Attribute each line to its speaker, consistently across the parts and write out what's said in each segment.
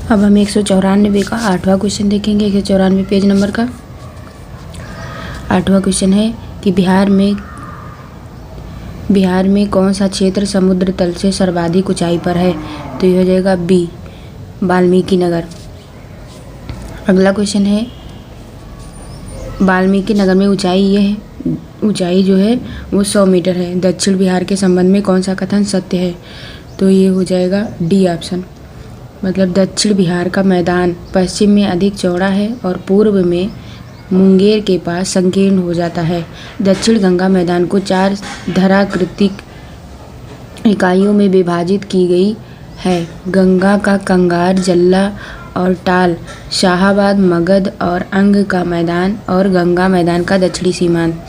Speaker 1: अब हम 194 का 8वां क्वेश्चन देखेंगे। 194 पेज नंबर का 8वां क्वेश्चन है कि बिहार में कौन सा क्षेत्र समुद्र तल से सर्वाधिक ऊंचाई पर है। तो ये हो जाएगा बी, वाल्मीकि नगर। अगला क्वेश्चन है, वाल्मीकि नगर में ऊंचाई जो है वो 100 मीटर है। दक्षिण बिहार के संबंध में कौन सा कथन सत्य है। तो ये हो जाएगा डी ऑप्शन, मतलब दक्षिण बिहार का मैदान पश्चिम में अधिक चौड़ा है और पूर्व में मुंगेर के पास संकीर्ण हो जाता है। दक्षिण गंगा मैदान को 4 धराकृतिक इकाइयों में विभाजित की गई है। गंगा का कंगार, जल्ला और टाल, शाहाबाद, मगध और अंग का मैदान और गंगा मैदान का दक्षिणी सीमांत।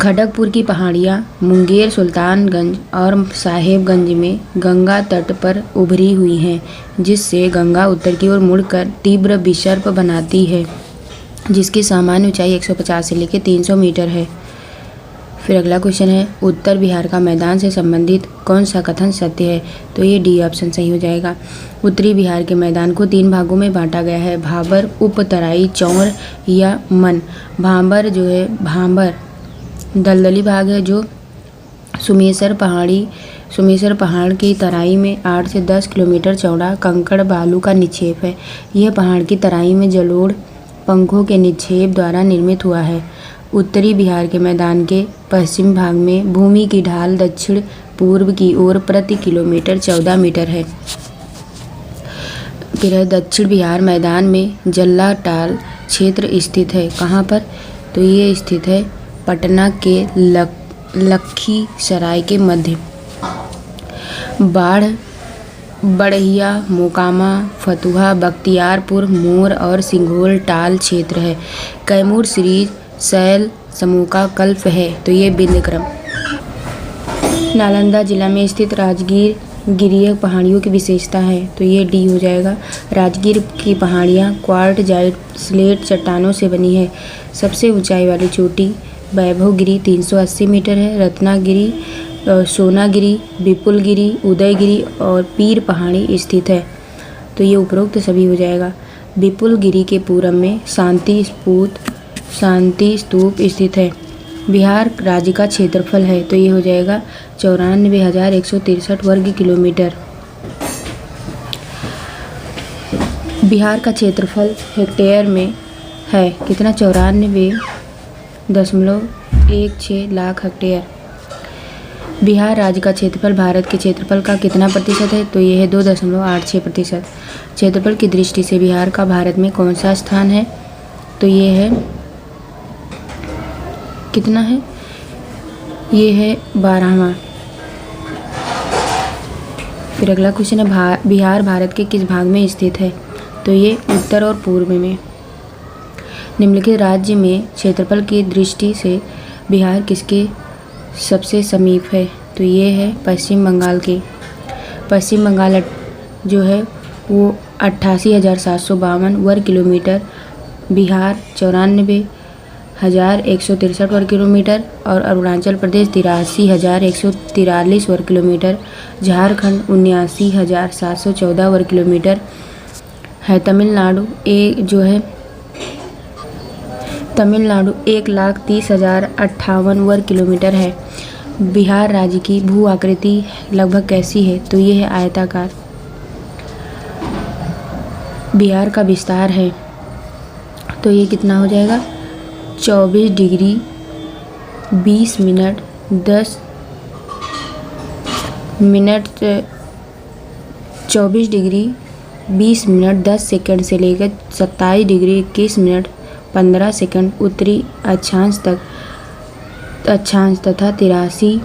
Speaker 1: खड़गपुर की पहाड़ियाँ मुंगेर, सुल्तानगंज और साहेबगंज में गंगा तट पर उभरी हुई हैं, जिससे गंगा उत्तर की ओर मुड़कर तीव्र विसर्प बनाती है, जिसकी सामान्य ऊंचाई 150 से लेकर 300 मीटर है। फिर अगला क्वेश्चन है, उत्तर बिहार का मैदान से संबंधित कौन सा कथन सत्य है। तो ये डी ऑप्शन सही हो जाएगा। उत्तरी बिहार के मैदान को 3 भागों में बांटा गया है, भाबर, उपतराई, चौर या मन। भाबर दलदली भाग है जो सुमेसर पहाड़ की तराई में 8 से 10 किलोमीटर चौड़ा कंकड़ बालू का निक्षेप है। यह पहाड़ की तराई में जलोढ़ पंखों के निक्षेप द्वारा निर्मित हुआ है। उत्तरी बिहार के मैदान के पश्चिम भाग में भूमि की ढाल दक्षिण पूर्व की ओर प्रति किलोमीटर 14 मीटर है। फिर दक्षिण बिहार मैदान में जल्ला टाल क्षेत्र स्थित है। कहाँ पर। तो ये स्थित है पटना के लखीसराय के मध्य। बढ़िया, मोकामा, फतुहा, बख्तियारपुर, मोर और सिंघोल टाल क्षेत्र है। कैमूर सीरीज शैल समूह का कल्प है। तो ये बिंदक्रम। नालंदा जिला में स्थित राजगीर गिरिय पहाड़ियों की विशेषता है। तो ये डी हो जाएगा। राजगीर की पहाड़ियाँ क्वार्टजाइट स्लेट चट्टानों से बनी है। सबसे ऊंचाई वाली चोटी वैभवगिरी 380 मीटर है। रत्नागिरी, सोनागिरी, विपुलगिरी, उदयगिरी और पीर पहाड़ी स्थित है। तो ये उपरोक्त सभी हो जाएगा। विपुलगिरी के पूरब में शांति स्तूप स्थित है। बिहार राज्य का क्षेत्रफल है। तो ये हो जाएगा 94,163 वर्ग किलोमीटर। बिहार का क्षेत्रफल हेक्टेयर में है कितना, 94.16 लाख हेक्टेयर। बिहार राज्य का क्षेत्रफल भारत के क्षेत्रफल का कितना प्रतिशत है। तो ये है 2.86%। क्षेत्रफल की दृष्टि से बिहार का भारत में कौन सा स्थान है। तो ये है कितना है, ये है 12वां। फिर अगला क्वेश्चन है, बिहार भारत के किस भाग में स्थित है। तो ये उत्तर और पूर्व में। निम्नलिखित राज्य में क्षेत्रफल की दृष्टि से बिहार किसके सबसे समीप है। तो ये है पश्चिम बंगाल के। पश्चिम बंगाल जो है वो 88,752 वर्ग किलोमीटर, बिहार 94,163 वर्ग किलोमीटर और अरुणाचल प्रदेश 83,143 वर्ग किलोमीटर, झारखंड 79,714 वर्ग किलोमीटर है। तमिलनाडु 1,30,58 वर्ग किलोमीटर है। बिहार राज्य की भू आकृति लगभग कैसी है। तो ये है आयताकार। बिहार का विस्तार है। तो ये कितना हो जाएगा, 24 degree 20 minute 10 minute 24 degree 20 minute 10 second से लेकर 27 डिग्री 21 मिनट 15 सेकंड उत्तरी अक्षांश तथा 83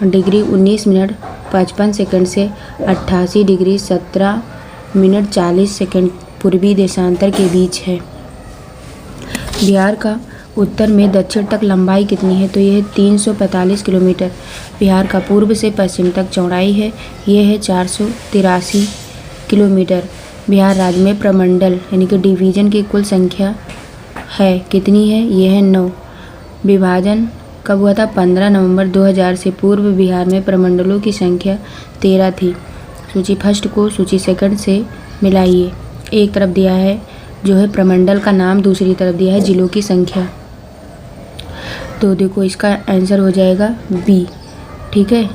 Speaker 1: डिग्री 19 मिनट 55 सेकंड से 88 डिग्री 17 मिनट 40 सेकंड पूर्वी देशांतर के बीच है। बिहार का उत्तर में दक्षिण तक लंबाई कितनी है। तो यह है 345 किलोमीटर। बिहार का पूर्व से पश्चिम तक चौड़ाई है, यह है 483 किलोमीटर। बिहार राज्य में प्रमंडल यानी कि डिवीज़न की कुल संख्या है कितनी है, यह है 9। विभाजन कब हुआ था, 15 नवंबर 2000 से पूर्व बिहार में प्रमंडलों की संख्या 13 थी। सूची फर्स्ट को सूची सेकंड से मिलाइए। एक तरफ दिया है जो है प्रमंडल का नाम, दूसरी तरफ दिया है जिलों की संख्या। तो देखो इसका आंसर हो जाएगा बी। ठीक है,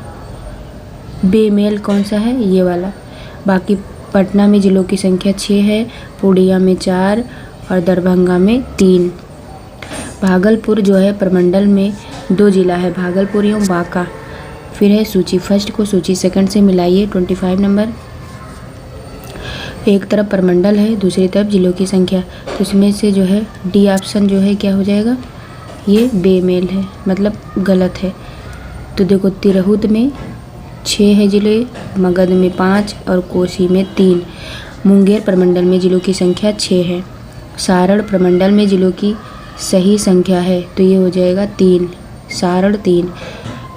Speaker 1: बेमेल कौन सा है, ये वाला। बाकी पटना में जिलों की संख्या 6 है, पूर्णिया में 4 और दरभंगा में 3। भागलपुर जो है प्रमंडल में 2 जिला है, भागलपुर एवं बांका। फिर है सूची फर्स्ट को सूची सेकंड से मिलाइए 25 नंबर। एक तरफ प्रमंडल है, दूसरी तरफ जिलों की संख्या, तो इसमें से जो है डी ऑप्शन जो है क्या हो जाएगा, ये बेमेल है, मतलब गलत है। तो देखो तिरहुत में 6 है जिले, मगध में 5 और कोसी में 3। मुंगेर प्रमंडल में जिलों की संख्या 6 है। सारण प्रमंडल में जिलों की सही संख्या है, तो ये हो जाएगा 3, सारण 3।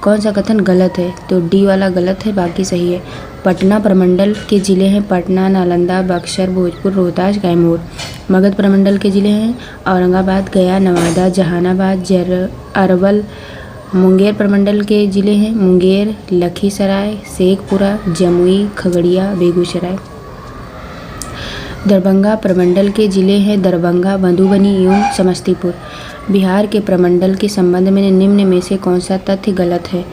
Speaker 1: कौन सा कथन गलत है, तो डी वाला गलत है, बाकी सही है। पटना प्रमंडल के ज़िले हैं पटना, नालंदा, बक्सर, भोजपुर, रोहतास, कैमूर। मगध प्रमंडल के ज़िले हैं औरंगाबाद, गया, नवादा, जहानाबाद, अरवल। मुंगेर प्रमंडल के ज़िले हैं मुंगेर, लखीसराय, शेखपुरा, जमुई, खगड़िया, बेगूसराय। दरभंगा प्रमंडल के ज़िले हैं दरभंगा, मधुबनी एवं समस्तीपुर। बिहार के प्रमंडल के संबंध में निम्न में से कौन सा तथ्य गलत है,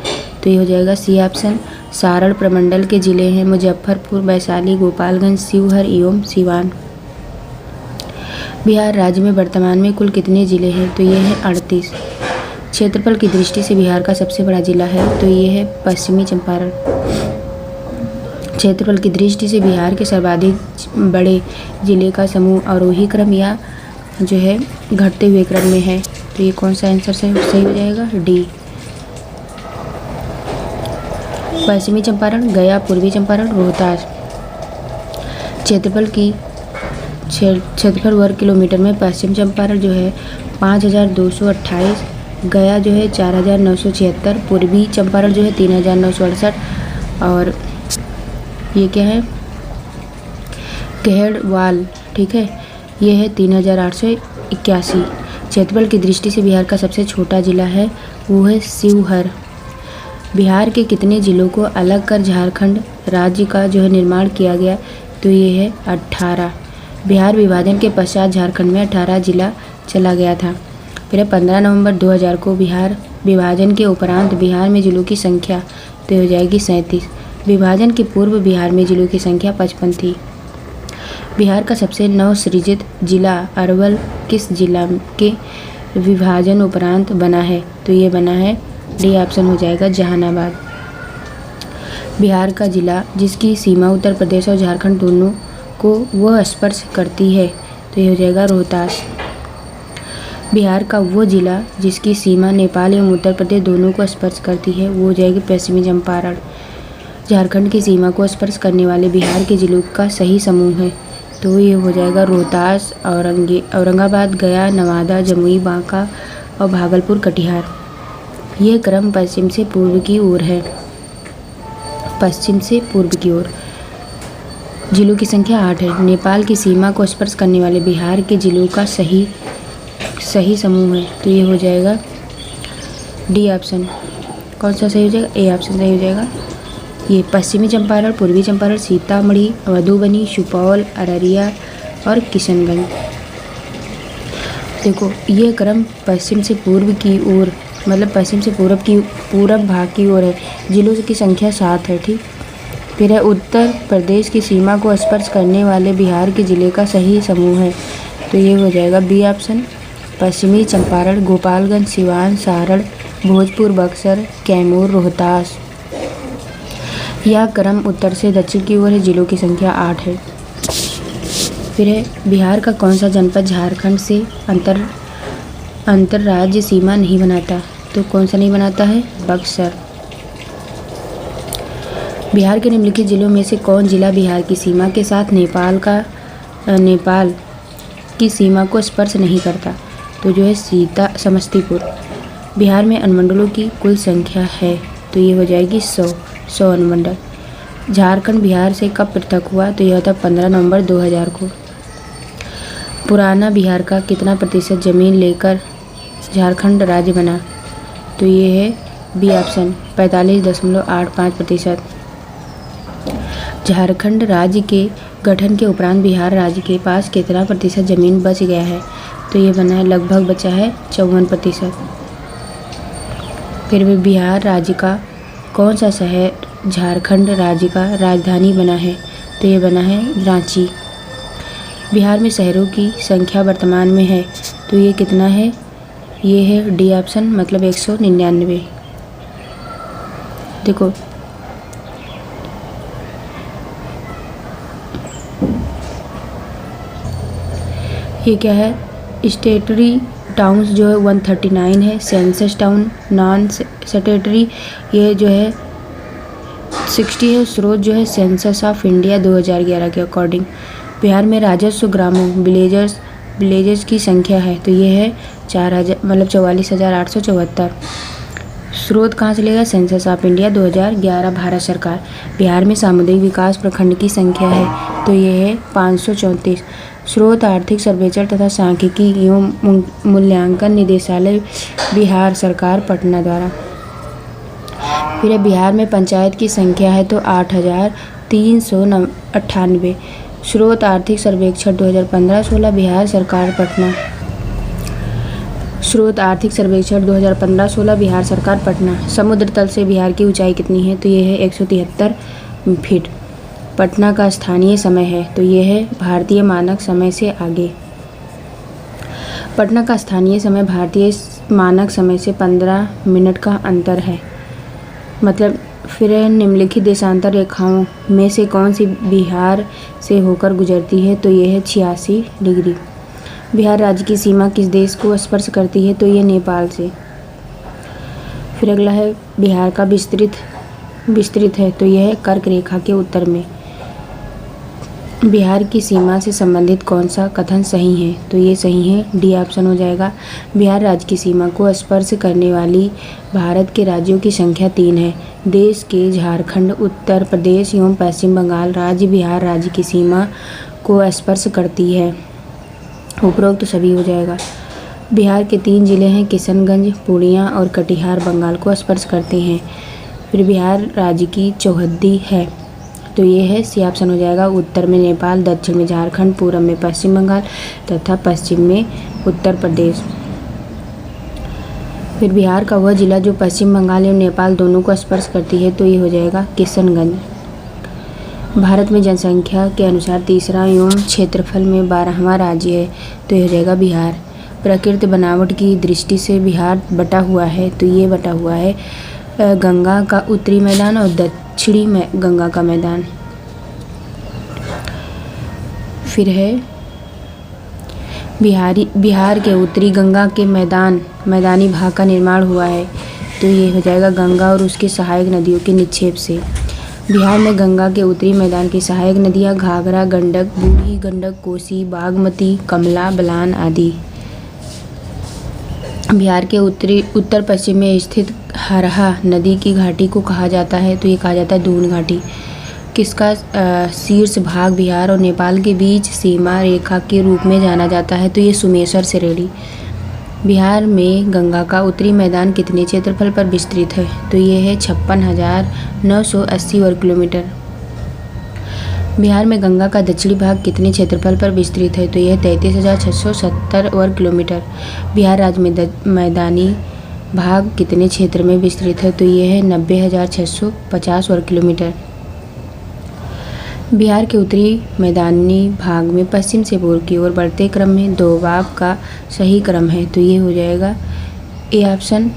Speaker 1: तो ये हो जाएगा सी ऑप्शन। सारण प्रमंडल के ज़िले हैं मुजफ्फरपुर, वैशाली, गोपालगंज, शिवहर एवं सिवान। बिहार राज्य में वर्तमान में कुल कितने ज़िले हैं, तो ये है 38। क्षेत्रफल की दृष्टि से बिहार का सबसे बड़ा जिला है, तो ये है पश्चिमी चंपारण। क्षेत्रफल की दृष्टि से बिहार के सर्वाधिक बड़े जिले का समूह आरोही क्रम या जो है घटते हुए क्रम में है, तो ये कौन सा आंसर सही हो जाएगा, डी। पश्चिमी चंपारण, गया, पूर्वी चंपारण, रोहतास। क्षेत्रफल वर्ग किलोमीटर में पश्चिम चंपारण जो है 5228, गया जो है 4976, पूर्वी चंपारण जो है 3968 और ये क्या है गढ़वाल, ठीक है, ये है 3881। क्षेत्रफल की दृष्टि से बिहार का सबसे छोटा जिला है वो है शिवहर। बिहार के कितने जिलों को अलग कर झारखंड राज्य का जो है निर्माण किया गया, तो ये है 18। बिहार विभाजन के पश्चात झारखंड में 18 जिला चला गया था। फिर 15 नवंबर 2000 को बिहार विभाजन के उपरांत बिहार में जिलों की संख्या तो हो जाएगी 37। विभाजन के पूर्व बिहार में जिलों की संख्या 55 थी। बिहार का सबसे नवसृजित जिला अरवल किस जिला के विभाजन उपरांत बना है, तो ये बना है डी ऑप्शन हो जाएगा जहानाबाद। बिहार का जिला जिसकी सीमा उत्तर प्रदेश और झारखंड दोनों को वह स्पर्श करती है, तो ये हो जाएगा रोहतास। बिहार का वो जिला जिसकी सीमा नेपाल एवं उत्तर प्रदेश दोनों को स्पर्श करती है, वो हो जाएगी पश्चिमी चंपारण। झारखंड की सीमा को स्पर्श करने वाले बिहार के जिलों का सही समूह है, तो ये हो जाएगा रोहतास, औरंगाबाद, गया, नवादा, जमुई, बांका और भागलपुर, कटिहार। यह क्रम पश्चिम से पूर्व की ओर है, पश्चिम से पूर्व की ओर। जिलों की संख्या 8 है। नेपाल की सीमा को स्पर्श करने वाले बिहार के जिलों का सही समूह है, तो ये हो जाएगा डी ऑप्शन। कौन सा सही हो जाएगा, ए ऑप्शन सही हो जाएगा। ये पश्चिमी चंपारण, पूर्वी चंपारण, सीतामढ़ी, मधुबनी, सुपौल, अररिया और किशनगंज। देखो ये क्रम पश्चिम से पूर्व की ओर, मतलब पश्चिम से पूरब भाग की ओर है। जिलों की संख्या 7 है, ठीक। फिर है उत्तर प्रदेश की सीमा को स्पर्श करने वाले बिहार के जिले का सही समूह है, तो ये हो जाएगा बी ऑप्शन। पश्चिमी चंपारण, गोपालगंज, सिवान, सारण, भोजपुर, बक्सर, कैमूर, रोहतास। यह क्रम उत्तर से दक्षिण की ओर है। जिलों की संख्या 8 है। फिर है बिहार का कौन सा जनपद झारखंड से अंतर राज्य सीमा नहीं बनाता, तो कौन सा नहीं बनाता है, बक्सर। बिहार के निम्नलिखित जिलों में से कौन जिला बिहार की सीमा के साथ नेपाल की सीमा को स्पर्श नहीं करता, तो जो है समस्तीपुर। बिहार में अनुमंडलों की कुल संख्या है, तो ये हो जाएगी 100 अनुमंडल। झारखंड बिहार से कब पृथक हुआ, तो यह था 15 नवंबर 2000 को। पुराना बिहार का कितना प्रतिशत जमीन लेकर झारखंड राज्य बना, तो ये है बी ऑप्शन 45.85%। झारखंड राज्य के गठन के उपरांत बिहार राज्य के पास कितना प्रतिशत ज़मीन बच गया है? तो ये बना है लगभग बचा है 54%। फिर भी बिहार राज्य का कौन सा शहर झारखंड राज्य का राजधानी बना है? तो ये बना है रांची। बिहार में शहरों की संख्या वर्तमान में है, तो ये कितना है? ये है डी ऑप्शन, मतलब 199। देखो ये क्या है, स्टेटरी टाउन्स जो है 139 है, सेंसस टाउन नॉन स्टेटरी ये जो है 60 है, स्रोत जो है सेंसस ऑफ इंडिया 2011 के अकॉर्डिंग। बिहार में राजस्व ग्रामों विलेजेस की संख्या है, तो ये है 4000 मतलब 44,874। स्रोत कहाँ से लेगा? सेंसस ऑफ इंडिया 2011 भारत सरकार। बिहार में सामुदायिक विकास प्रखंड की संख्या है, तो ये है 534। स्रोत आर्थिक सर्वेक्षण तथा सांख्यिकी एवं मूल्यांकन निदेशालय बिहार सरकार पटना द्वारा। फिर बिहार में पंचायत की संख्या है तो 8,398। स्रोत आर्थिक सर्वेक्षण 2015-16 बिहार सरकार पटना। स्रोत आर्थिक सर्वेक्षण 2015-16 बिहार सरकार पटना। समुद्र तल से बिहार की ऊंचाई कितनी है? तो ये है 173 फीट। पटना का स्थानीय समय है, तो ये है भारतीय मानक समय से आगे। पटना का स्थानीय समय भारतीय मानक समय से 15 मिनट का अंतर है। मतलब फिर निम्नलिखित देशांतर रेखाओं में से कौन सी बिहार से होकर गुजरती है? तो ये है 86 डिग्री। बिहार राज्य की सीमा किस देश को स्पर्श करती है? तो ये नेपाल से। फिर अगला है बिहार का विस्तृत है, तो यह है कर्क रेखा के उत्तर में। बिहार की सीमा से संबंधित कौन सा कथन सही है? तो ये सही है, डी ऑप्शन हो जाएगा। बिहार राज्य की सीमा को स्पर्श करने वाली भारत के राज्यों की संख्या 3 है। देश के झारखंड, उत्तर प्रदेश एवं पश्चिम बंगाल राज्य बिहार राज्य की सीमा को स्पर्श करती है। उपरोक्त सभी हो जाएगा। बिहार के 3 जिले हैं, किशनगंज, पूर्णिया और कटिहार बंगाल को स्पर्श करते हैं। फिर बिहार राज्य की चौहद्दी है, तो ये है सी ऑप्शन हो जाएगा। उत्तर में नेपाल, दक्षिण में झारखंड, पूर्व में पश्चिम बंगाल तथा पश्चिम में उत्तर प्रदेश। फिर बिहार का वह जिला जो पश्चिम बंगाल एवं नेपाल दोनों को स्पर्श करती है, तो ये हो जाएगा किशनगंज। भारत में जनसंख्या के अनुसार तीसरा एवं क्षेत्रफल में 12वां राज्य है, तो ये हो जाएगा बिहार। प्रकृति बनावट की दृष्टि से बिहार बटा हुआ है, तो ये बटा हुआ है गंगा का उत्तरी मैदान और दक्षिणी में गंगा का मैदान। फिर है बिहार के उत्तरी गंगा के मैदानी भाग का निर्माण हुआ है, तो ये हो जाएगा गंगा और उसके सहायक नदियों के निक्षेप से। बिहार में गंगा के उत्तरी मैदान की सहायक नदियाँ घाघरा, गंडक, बूढ़ी गंडक, कोसी, बागमती, कमला बलान आदि। बिहार के उत्तर पश्चिम में स्थित हरहा नदी की घाटी को कहा जाता है, तो ये कहा जाता है दून घाटी। किसका शीर्ष भाग बिहार और नेपाल के बीच सीमा रेखा के रूप में जाना जाता है, तो ये सुमेश्वर श्रेणी। बिहार में गंगा का उत्तरी मैदान कितने क्षेत्रफल पर विस्तृत है? तो ये है 56,980 वर्ग किलोमीटर। बिहार में गंगा का दक्षिणी भाग कितने क्षेत्रफल पर विस्तृत है? तो यह 33,670 वर्ग किलोमीटर। बिहार राज्य में मैदानी भाग कितने क्षेत्र में विस्तृत है? तो यह है 90,650 वर्ग किलोमीटर। बिहार के उत्तरी मैदानी भाग में पश्चिम से पूर्व की ओर बढ़ते क्रम में दोआब का सही क्रम है, तो ये हो जाएगा ए ऑप्शन।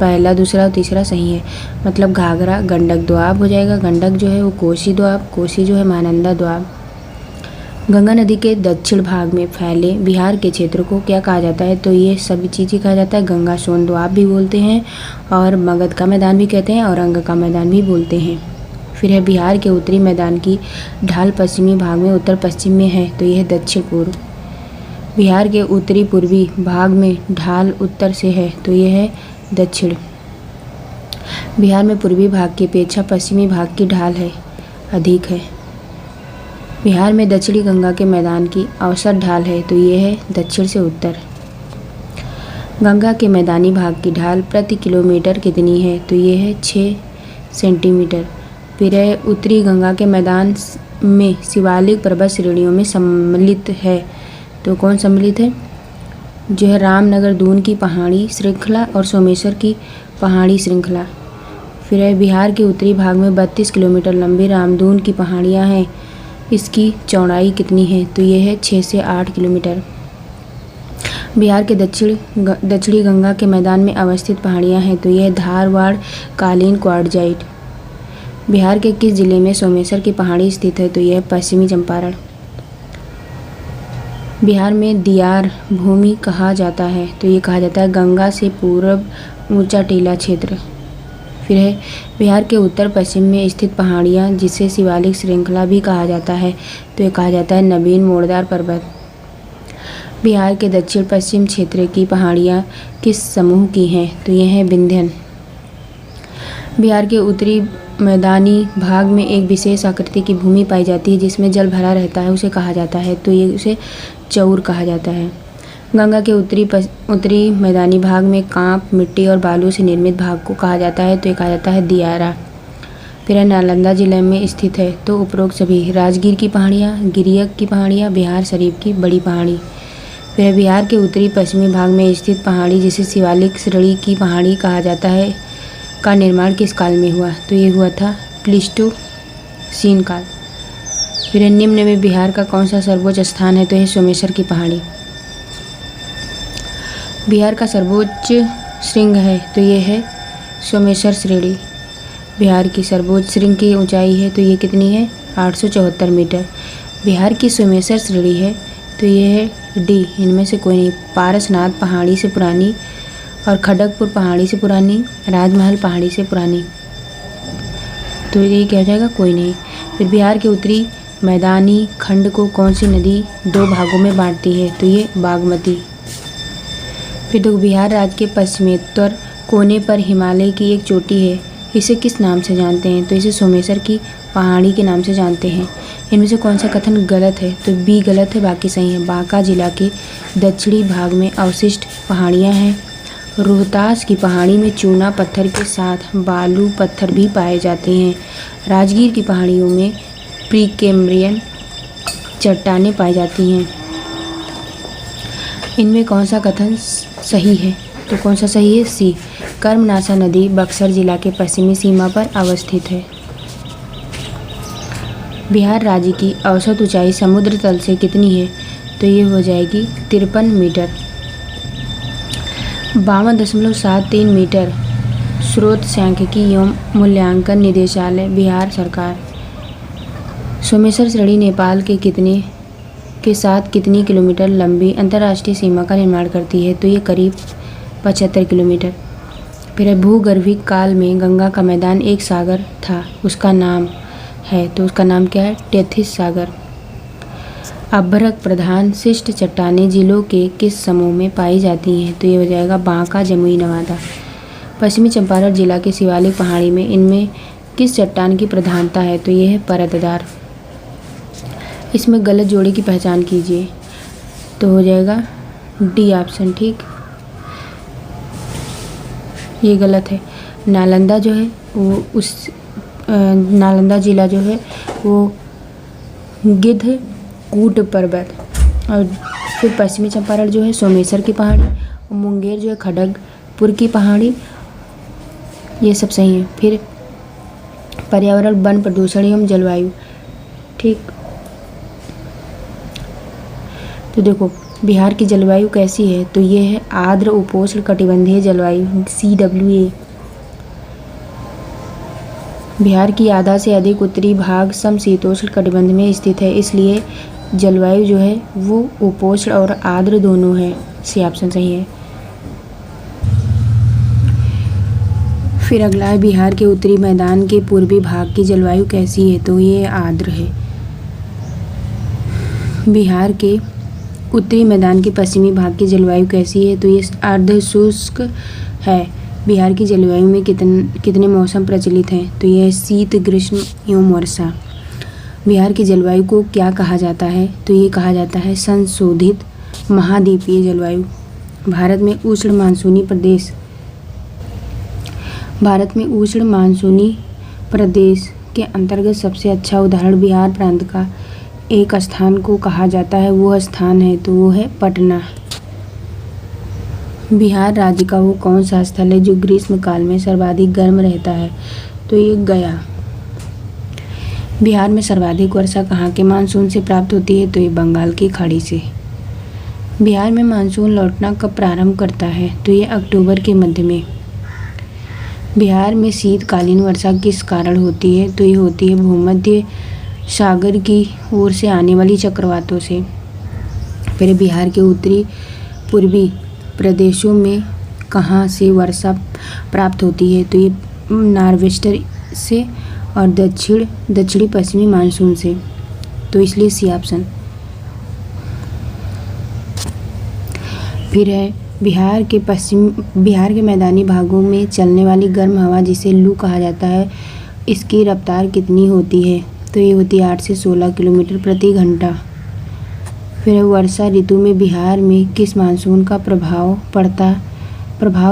Speaker 1: पहला, दूसरा और तीसरा सही है। मतलब घाघरा गंडक दोआब हो जाएगा। गंडक जो है वो कोसी दोआब, कोसी जो है महानंदा दोआब। गंगा नदी के दक्षिण भाग में फैले बिहार के क्षेत्र को क्या कहा जाता है? तो ये सभी चीज़ें कहा जाता है। गंगा सोन दोआब भी बोलते हैं और मगध का मैदान भी कहते हैं और अंग का मैदान भी बोलते हैं। फिर है बिहार के उत्तरी मैदान की ढाल पश्चिमी भाग में उत्तर पश्चिम में है, तो यह दक्षिण पूर्व। बिहार के उत्तरी पूर्वी भाग में ढाल उत्तर से है, तो यह है दक्षिण। बिहार में पूर्वी भाग की अपेक्षा पश्चिमी भाग की ढाल है अधिक है। बिहार में दक्षिणी गंगा के मैदान की औसत ढाल है, तो ये है दक्षिण से उत्तर। गंगा के मैदानी भाग की ढाल प्रति किलोमीटर कितनी है? तो ये है 6 सेंटीमीटर। फिर है उत्तरी गंगा के मैदान में शिवालिक पर्वत श्रेणियों में सम्मिलित है। तो कौन सम्मिलित है? जो है रामनगर दून की पहाड़ी श्रृंखला और सोमेश्वर की पहाड़ी श्रृंखला। फिर है बिहार के उत्तरी भाग में 32 किलोमीटर लंबी रामदून की पहाड़ियाँ हैं। इसकी चौड़ाई कितनी है? तो ये है 6 से 8 किलोमीटर। बिहार के दक्षिणी गंगा के मैदान में अवस्थित पहाड़ियाँ हैं। तो यह धारवाड़ कालीन क्वार्टजाइट। बिहार के किस जिले में सोमेश्वर की पहाड़ी स्थित है? तो यह पश्चिमी चंपारण। बिहार में दियार भूमि कहा जाता है? तो ये कहा जाता है गंगा से पूर्व ऊंचा टीला क्षेत्र। फिर है बिहार के उत्तर पश्चिम में स्थित पहाड़ियाँ जिसे शिवालिक श्रृंखला भी कहा जाता है। तो ये कहा जाता है नवीन मोड़दार पर्वत। बिहार के दक्षिण पश्चिम क्षेत्र की पहाड़ियाँ किस समूह की हैं? तो ये है विंध्यन। बिहार के उत्तरी मैदानी भाग में एक विशेष आकृति की भूमि पाई जाती है जिसमें जल भरा रहता है, उसे कहा जाता है। तो ये उसे चौर कहा जाता है। गंगा के उत्तरी मैदानी भाग में कांप मिट्टी और बालू से निर्मित भाग को कहा जाता है। तो ये कहा जाता है दियारा। फिर नालंदा जिले में स्थित है। तो उपरोक्त सभी राजगीर की पहाड़ियाँ, गिरियक की पहाड़ियाँ, बिहार शरीफ की बड़ी पहाड़ी। फिर बिहार के उत्तरी पश्चिमी भाग में स्थित पहाड़ी जिसे शिवालिक श्रेणी की पहाड़ी कहा जाता है का निर्माण किस काल में हुआ? तो ये हुआ था प्लीस्टोसीन काल। फिर निम्न में बिहार का कौन सा सर्वोच्च स्थान है? तो यह सोमेश्वर की पहाड़ी। बिहार का सर्वोच्च शृंग है। तो ये है सोमेश्वर श्रेणी। बिहार की सर्वोच्च शृंग की ऊंचाई है। तो ये कितनी है? 874 मीटर। बिहार की सोमेश्वर श्रेणी है। तो ये है डी। इनमें से कोई नहीं। पारसनाथ पहाड़ी से पुरानी और खड़गपुर पहाड़ी से पुरानी, राजमहल पहाड़ी से पुरानी। तो ये क्या हो जाएगा? कोई नहीं। फिर बिहार के उत्तरी मैदानी खंड को कौन सी नदी 2 भागों में बांटती है? तो ये बागमती। फिर देखो बिहार राज्य के पश्चिमोत्तर कोने पर हिमालय की एक चोटी है। इसे किस नाम से जानते हैं? तो इसे सोमेश्वर की पहाड़ी के नाम से जानते हैं। इनमें से कौन सा कथन गलत है? तो बी गलत है, बाकी सही है। बांका जिला के दक्षिणी भाग में अवशिष्ट पहाड़ियाँ हैं। रोहतास की पहाड़ी में चूना पत्थर के साथ बालू पत्थर भी पाए जाते हैं। राजगीर की पहाड़ियों में प्रीकेम्ब्रियन चट्टानें पाई जाती हैं। इनमें कौन सा कथन सही है? तो कौन सा सही है? सी। कर्मनाशा नदी बक्सर जिला के पश्चिमी सीमा पर अवस्थित है। बिहार राज्य की औसत ऊंचाई समुद्र तल से कितनी है? तो ये हो जाएगी 53 मीटर। 52.73 मीटर। स्रोत सांख्यिकी एवं मूल्यांकन निदेशालय, बिहार सरकार। सोमेश्वर श्रेणी नेपाल के साथ कितनी किलोमीटर लंबी अंतर्राष्ट्रीय सीमा का निर्माण करती है? तो ये करीब 75 किलोमीटर। फिर भूगर्भिक काल में गंगा का मैदान एक सागर था, उसका नाम है। तो उसका नाम क्या है? टेथिस सागर। अभ्रक प्रधान शिष्ट चट्टानें जिलों के किस समूह में पाई जाती हैं? तो ये हो जाएगा बांका, जमुई, नवादा। पश्चिमी चंपारण जिला के शिवालिक पहाड़ी में इनमें किस चट्टान की प्रधानता है? तो ये है परतदार। इसमें गलत जोड़े की पहचान कीजिए। तो हो जाएगा डी ऑप्शन। ठीक, ये गलत है। नालंदा जो है वो नालंदा जिला जो है वो गिद्ध कूट पर्वत, और फिर पश्चिमी चंपारण जो है सोमेश्वर की पहाड़ी, और मुंगेर जो है खड़गपुर की पहाड़ी। ये सब सही है। फिर पर्यावरण, वन प्रदूषण एवं जलवायु। ठीक, तो देखो बिहार की जलवायु कैसी है? तो ये है आर्द्र उपोष्ण कटिबंधीय जलवायु, CWA। बिहार की आधा से अधिक उत्तरी भाग समशीतोष्ण कटिबंध में स्थित है, इसलिए जलवायु जो है वो उपोष्ण और आर्द्र दोनों है। सी ऑप्शन सही है। फिर अगला है बिहार के उत्तरी मैदान के पूर्वी भाग की जलवायु कैसी है? तो ये आर्द्र है। बिहार के उत्तरी मैदान के पश्चिमी भाग की जलवायु कैसी है? तो ये अर्ध शुष्क है। बिहार की जलवायु में कितने मौसम प्रचलित हैं? तो यह शीत, ग्रीष्म एवं वर्षा। बिहार की जलवायु को क्या कहा जाता है? तो ये कहा जाता है संशोधित महाद्वीपीय जलवायु। भारत में उष्ण मानसूनी प्रदेश के अंतर्गत सबसे अच्छा उदाहरण बिहार प्रांत का एक स्थान को कहा जाता है, वो स्थान है तो वो है पटना। बिहार राज्य का वो कौन सा स्थल है जो ग्रीष्म काल में सर्वाधिक गर्म रहता है, तो ये गया। बिहार में सर्वाधिक वर्षा कहाँ के मानसून से प्राप्त होती है, तो ये बंगाल की खाड़ी से। बिहार में मानसून लौटना कब प्रारंभ करता है, तो ये अक्टूबर के मध्य में। बिहार में शीतकालीन वर्षा किस कारण होती है, तो ये होती है भूमध्य सागर की ओर से आने वाली चक्रवातों से। फिर बिहार के उत्तरी पूर्वी प्रदेशों में कहाँ से वर्षा प्राप्त होती है, तो ये नॉर्थवेस्टर से और दक्षिणी पश्चिमी मानसून से, तो इसलिए सी ऑप्शन। फिर है बिहार के मैदानी भागों में चलने वाली गर्म हवा जिसे लू कहा जाता है, इसकी रफ्तार कितनी होती है, तो ये होती है 8 से 16 किलोमीटर प्रति घंटा। फिर वर्षा ऋतु में बिहार में किस मानसून का प्रभाव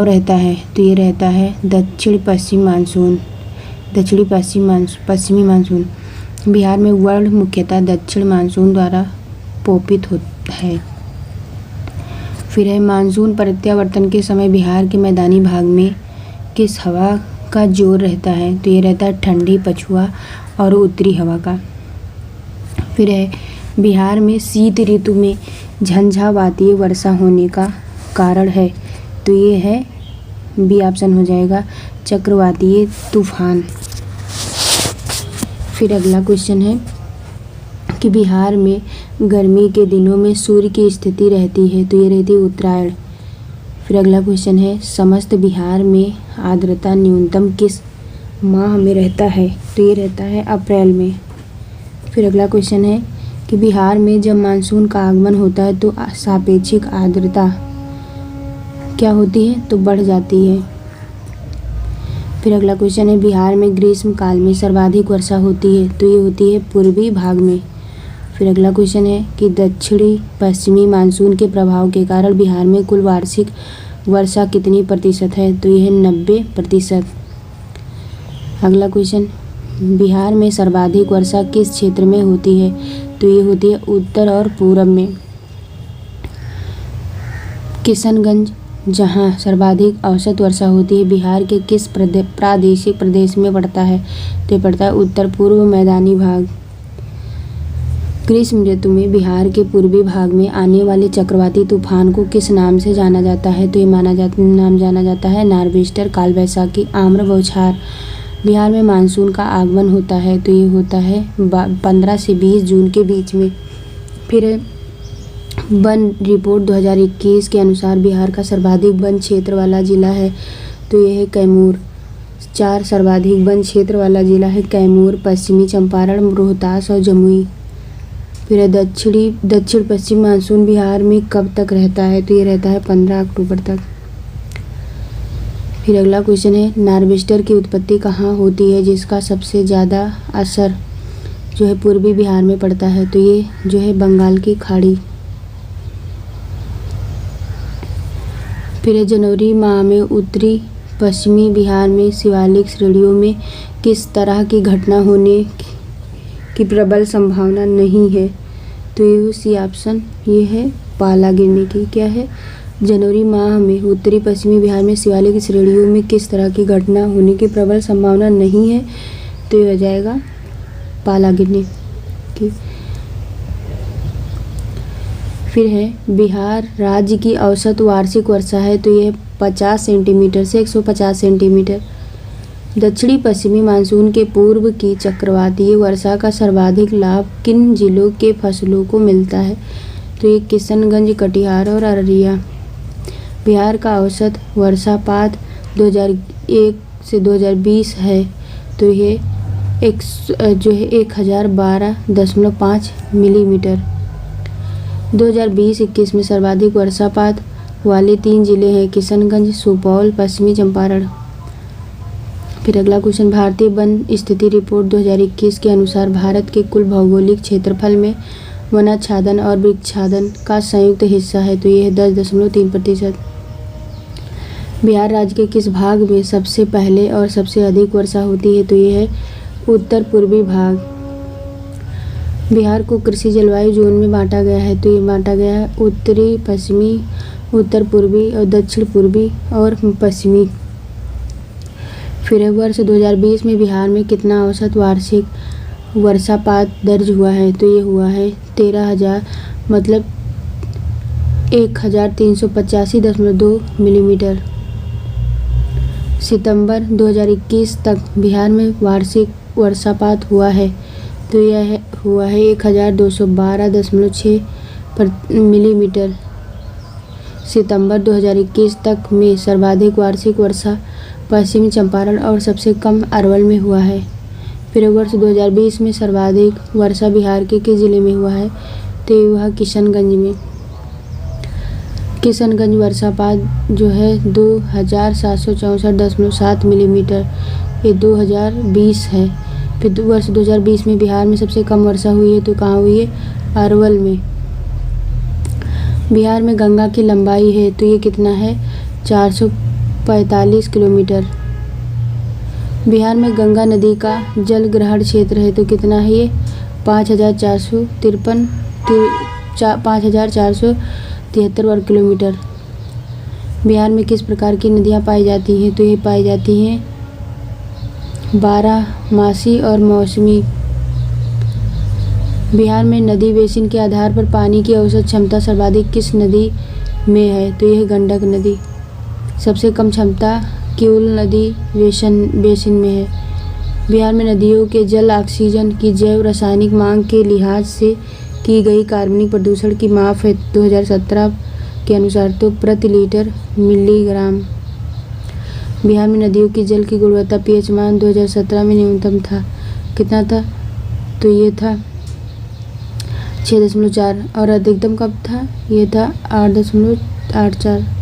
Speaker 1: रहता है, तो ये रहता है दक्षिणी पश्चिमी मानसून। बिहार में वर्ण मुख्यतः दक्षिण मानसून द्वारा पोपित होता है। फिर है मानसून प्रत्यावर्तन के समय बिहार के मैदानी भाग में किस हवा का जोर रहता है, तो ये रहता है ठंडी पछुआ और उत्तरी हवा का। फिर है बिहार में शीत ऋतु में झंझावातीय वर्षा होने का कारण है, तो ये है बी ऑप्शन हो जाएगा चक्रवातीय तूफान। फिर अगला क्वेश्चन है कि बिहार में गर्मी के दिनों में सूर्य की स्थिति रहती है, तो ये रहती है उत्तरायण। फिर अगला क्वेश्चन है समस्त बिहार में आर्द्रता न्यूनतम किस माह में रहता है, तो ये रहता है अप्रैल में। फिर अगला क्वेश्चन है कि बिहार में जब मानसून का आगमन होता है तो सापेक्षिक आर्द्रता क्या होती है, तो बढ़ जाती है। फिर अगला क्वेश्चन है बिहार में ग्रीष्म काल में सर्वाधिक वर्षा होती है, तो ये होती है पूर्वी भाग में। फिर अगला क्वेश्चन है कि दक्षिणी पश्चिमी मानसून के प्रभाव के कारण बिहार में कुल वार्षिक वर्षा कितनी प्रतिशत है, तो यह है 90%। अगला क्वेश्चन बिहार में सर्वाधिक वर्षा किस क्षेत्र में होती है, तो ये होती है उत्तर और पूरब में। किशनगंज जहाँ सर्वाधिक औसत वर्षा होती है बिहार के किस प्रादेशिक प्रदेश में पड़ता है, तो पड़ता है उत्तर पूर्व मैदानी भाग। ग्रीष्म ऋतु में बिहार के पूर्वी भाग में आने वाले चक्रवाती तूफान को किस नाम से जाना जाता है, तो ये नाम जाना जाता है नॉर्थवेस्टर, काल वैशाखी, आम्र बौछार। बिहार में मानसून का आगमन होता है, तो ये होता है 15 से 20 जून के बीच में। फिर वन रिपोर्ट 2021 के अनुसार बिहार का सर्वाधिक वन क्षेत्र वाला जिला है, तो ये है कैमूर। 4 सर्वाधिक वन क्षेत्र वाला जिला है कैमूर, पश्चिमी चंपारण, रोहतास और जमुई। फिर दक्षिण पश्चिम मानसून बिहार में कब तक रहता है, तो ये रहता है 15 अक्टूबर तक। फिर अगला क्वेश्चन है नॉर्थवेस्टर की उत्पत्ति कहाँ होती है जिसका सबसे ज़्यादा असर जो है पूर्वी बिहार में पड़ता है, तो ये जो है बंगाल की खाड़ी। फिर जनवरी माह में उत्तरी पश्चिमी बिहार में शिवालिक श्रेणियों में किस तरह की घटना होने की प्रबल संभावना नहीं है, तो ये सी ऑप्शन ये है पाला गिरने की। क्या है जनवरी माह में उत्तरी पश्चिमी बिहार में शिवालिक श्रेणियों में किस तरह की घटना होने की प्रबल संभावना नहीं है, तो ये हो जाएगा पाला गिरने की। फिर है बिहार राज्य की औसत वार्षिक वर्षा है, तो ये 50 सेंटीमीटर से 150 सेंटीमीटर। दक्षिणी पश्चिमी मानसून के पूर्व की चक्रवातीय वर्षा का सर्वाधिक लाभ किन जिलों के फसलों को मिलता है, तो ये किशनगंज, कटिहार और अररिया। बिहार का औसत वर्षापात 2001 से 2020 है, तो ये 1012.5 मिलीमीटर। 2020-21 में सर्वाधिक वर्षापात वाले 3 जिले हैं किशनगंज, सुपौल, पश्चिमी चंपारण। फिर अगला क्वेश्चन भारतीय वन स्थिति रिपोर्ट 2021 के अनुसार भारत के कुल भौगोलिक क्षेत्रफल में वनाच्छादन और वृक्षाच्छादन का संयुक्त हिस्सा है, तो ये है 10.3%। बिहार राज्य के किस भाग में सबसे पहले और सबसे अधिक वर्षा होती है, तो ये है उत्तर पूर्वी भाग। बिहार को कृषि जलवायु जोन में बांटा गया है, तो ये बांटा गया है उत्तरी, पश्चिमी, उत्तर पूर्वी और दक्षिण पूर्वी और पश्चिमी। फिर वर्ष 2020 में बिहार में कितना औसत वार्षिक वर्षापात दर्ज हुआ है, तो ये हुआ है 13,000 मतलब 1385.2 मिलीमीटर। सितंबर 2021 तक बिहार में वार्षिक वर्षापात हुआ है, तो यह हुआ है 1212.6 मिलीमीटर। सितंबर 2021 तक में सर्वाधिक वार्षिक वर्षा पश्चिमी चंपारण और सबसे कम अरवल में हुआ है। फिर वर्ष 2020 में सर्वाधिक वर्षा बिहार के किस जिले में हुआ है, तो ये हुआ किशनगंज में। किशनगंज वर्षापात जो है 2764.7 मिलीमीटर, ये 2020 है। फिर वर्ष 2020 में बिहार में सबसे कम वर्षा हुई है, तो कहाँ हुई है, अरवल में। बिहार में गंगा की लंबाई है, तो ये कितना है, 445 किलोमीटर। बिहार में गंगा नदी का जल ग्रहण क्षेत्र है, तो कितना है ये, 5,473 वर्ग किलोमीटर। बिहार में किस प्रकार की नदियाँ पाई जाती हैं, तो ये पाई जाती हैं बारहमासी और मौसमी। बिहार में नदी बेसिन के आधार पर पानी की औसत क्षमता सर्वाधिक किस नदी में है, तो यह गंडक नदी। सबसे कम क्षमता किउल नदी बेसिन में है। बिहार में नदियों के जल ऑक्सीजन की जैव रासायनिक मांग के लिहाज से की गई कार्बनिक प्रदूषण की माप है 2017 के अनुसार, तो प्रति लीटर मिलीग्राम। बिहार में नदियों की जल की गुणवत्ता पीएच मान 2017 में न्यूनतम था, कितना था, तो ये था 6.4 और अधिकतम कब था, ये था 8.84।